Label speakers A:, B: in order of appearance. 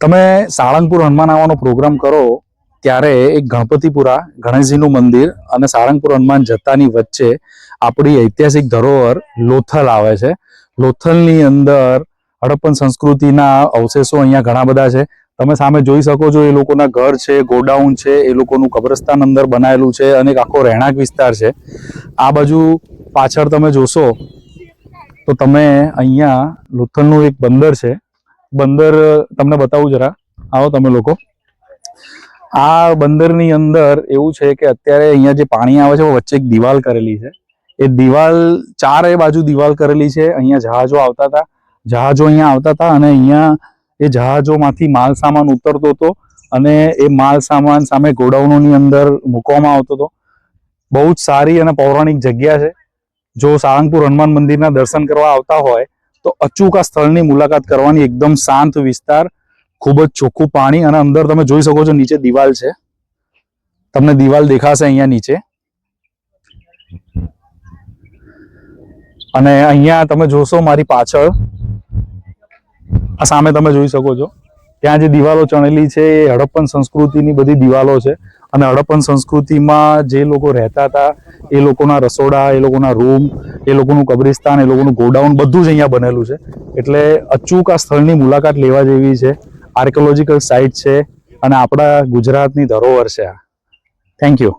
A: તમે સાળંગપુર હનુમાન આવવાનો પ્રોગ્રામ કરો ત્યારે એક ગણપતિપુરા ગણેશજીનું મંદિર અને સાળંગપુર હનુમાન જતાની વચ્ચે આપણી ઐતિહાસિક ધરોહર લોથલ આવે છે. લોથલની અંદર હડપ્પન સંસ્કૃતિના અવશેષો અહીંયા ઘણા બધા છે. તમે સામે જોઈ શકો છો, એ લોકોના ઘર છે, ગોડાઉન છે, એ લોકોનું કબ્રસ્તાન અંદર બનાવેલું છે અને એક આખો રહેણાંક વિસ્તાર છે. આ બાજુ પાછળ તમે જોશો તો તમે અહીંયા લોથલનું એક બંદર છે. બંદર તમને બતાવું જરા, આવો તમે લોકો. આ બંદરની અંદર એવું છે કે અત્યારે અહીંયા જે પાણી આવે છે વચ્ચે એક દિવાલ કરેલી છે. એ દિવાલ ચારે બાજુ દિવાલ કરેલી છે. અહીંયા જહાજો આવતા હતા, જહાજો અહીંયા આવતા હતા અને અહીંયા એ જહાજોમાંથી માલ સામાન ઉતરતો હતો અને એ માલ સામાન સામે ગોડાઉનોની અંદર મૂકવામાં આવતો હતો. બહુ જ સારી અને પૌરાણિક જગ્યા છે. જો સાળંગપુર હનુમાન મંદિરના દર્શન કરવા આવતા હોય તો અચૂક આ સ્થળની મુલાકાત કરવાની. એકદમ શાંત વિસ્તાર, ખૂબ જ ચોખ્ખું પાણી અને અંદર તમે જોઈ શકો છો નીચે દિવાલ છે. તમને દિવાલ દેખાશે અહીંયા નીચે. અને અહીંયા તમે જોશો મારી પાછળ, આ સામે તમે જોઈ શકો છો ત્યાં જે દિવાલો ચણેલી છે એ હડપ્પન સંસ્કૃતિની બધી દિવાલો છે. અને હડપ્પન સંસ્કૃતિમાં જે લોકો રહેતા હતા એ લોકોના રસોડા, એ લોકોના રૂમ, એ લોકોનું કબ્રિસ્તાન, એ લોકોનું ગોડાઉન બધું જ અહીંયા બનેલું છે. એટલે અચૂક આ સ્થળની મુલાકાત લેવા જેવી છે. આર્કિયોલોજીકલ સાઇટ છે અને આપણા ગુજરાતની ધરોહર છે આ. Thank you.